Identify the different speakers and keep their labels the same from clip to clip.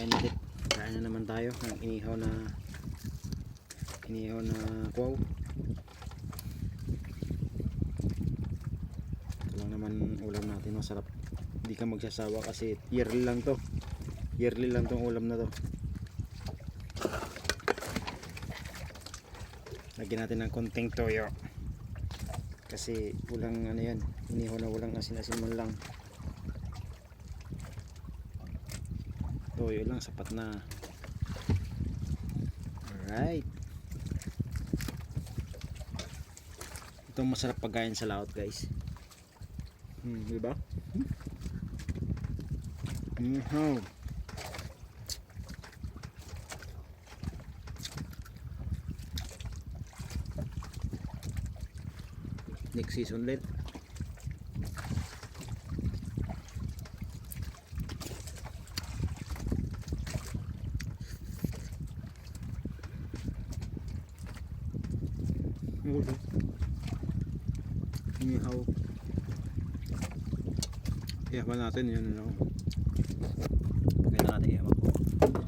Speaker 1: kain ulit. Kain na naman tayo ng inihaw na kwaw. Ito lang naman ulam natin, masarap. Hindi ka magsasawa kasi yearly lang to. Yearly lang tong ulam na to. Lagyan natin ng konting toyo. Kasi walang ano yan, inihaw na walang asin-asin man lang. Toyo lang, sapat na. Alright. Itong masarap pagkain sa laot, guys. Diba? Next season ulit. Inihaw. Ihawan natin yun, ano. Pagkita natin ihawan ko.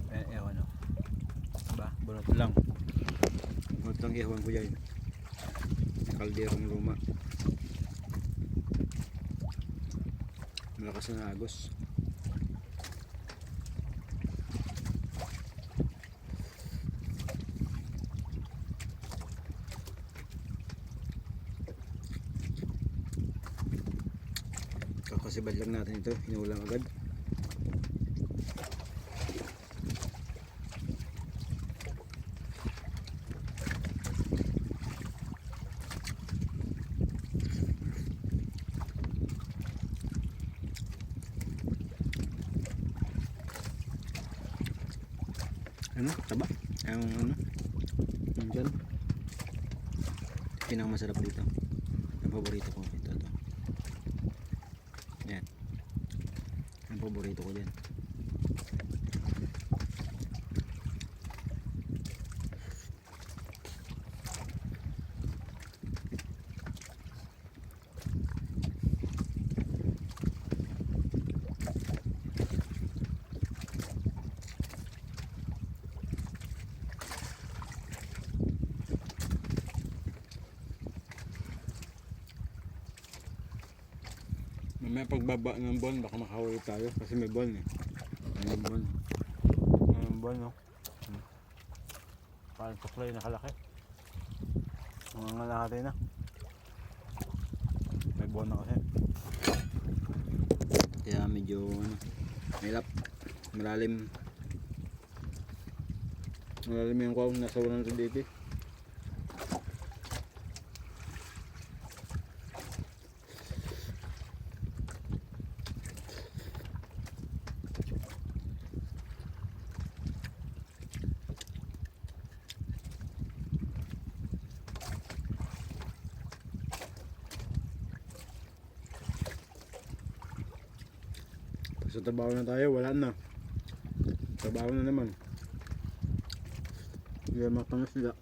Speaker 1: Ihawan, no. Diba? Bunot lang. Bunot lang ihawan ko yan. Kalderong luma. Malakas na agos. Kakasibad lang natin ito, hinulang agad. Ano? Taba? Ang ano? Diyan. Pinakamasarap dito. Ang paborito ko ito. Yan. Ang paborito ko dyan. May pagbaba ng buwan, baka makahuli tayo kasi may buwan eh. May buwan. May buwan, no? Parang tuklay na kalaki. Mga ngalahati na. May buwan na kasi. Kaya medyo ano, mahirap. Malalim. Malalim yung kwaw, nasa 180. Sa trabaho na tayo, wala na. Trabaho na naman. Hindi makangas sila.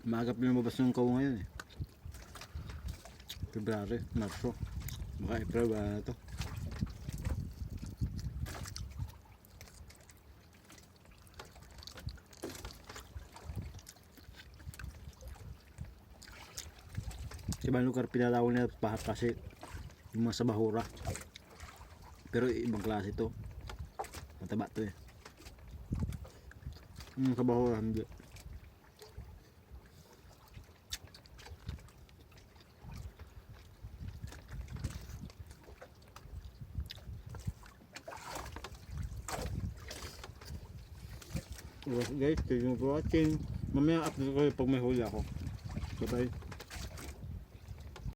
Speaker 1: Maagap na lumabas yung kaw ngayon eh. February, Marso, baka April, wala na ito. Sa ibang lugar pinalawal nila pahat kasi yung mga sa bahura, pero ibang klase ito, mataba ito eh. Yung sa bahura hindi. Guys, thank you for watching. Mamaya update ko pag may huli ako. Bye bye.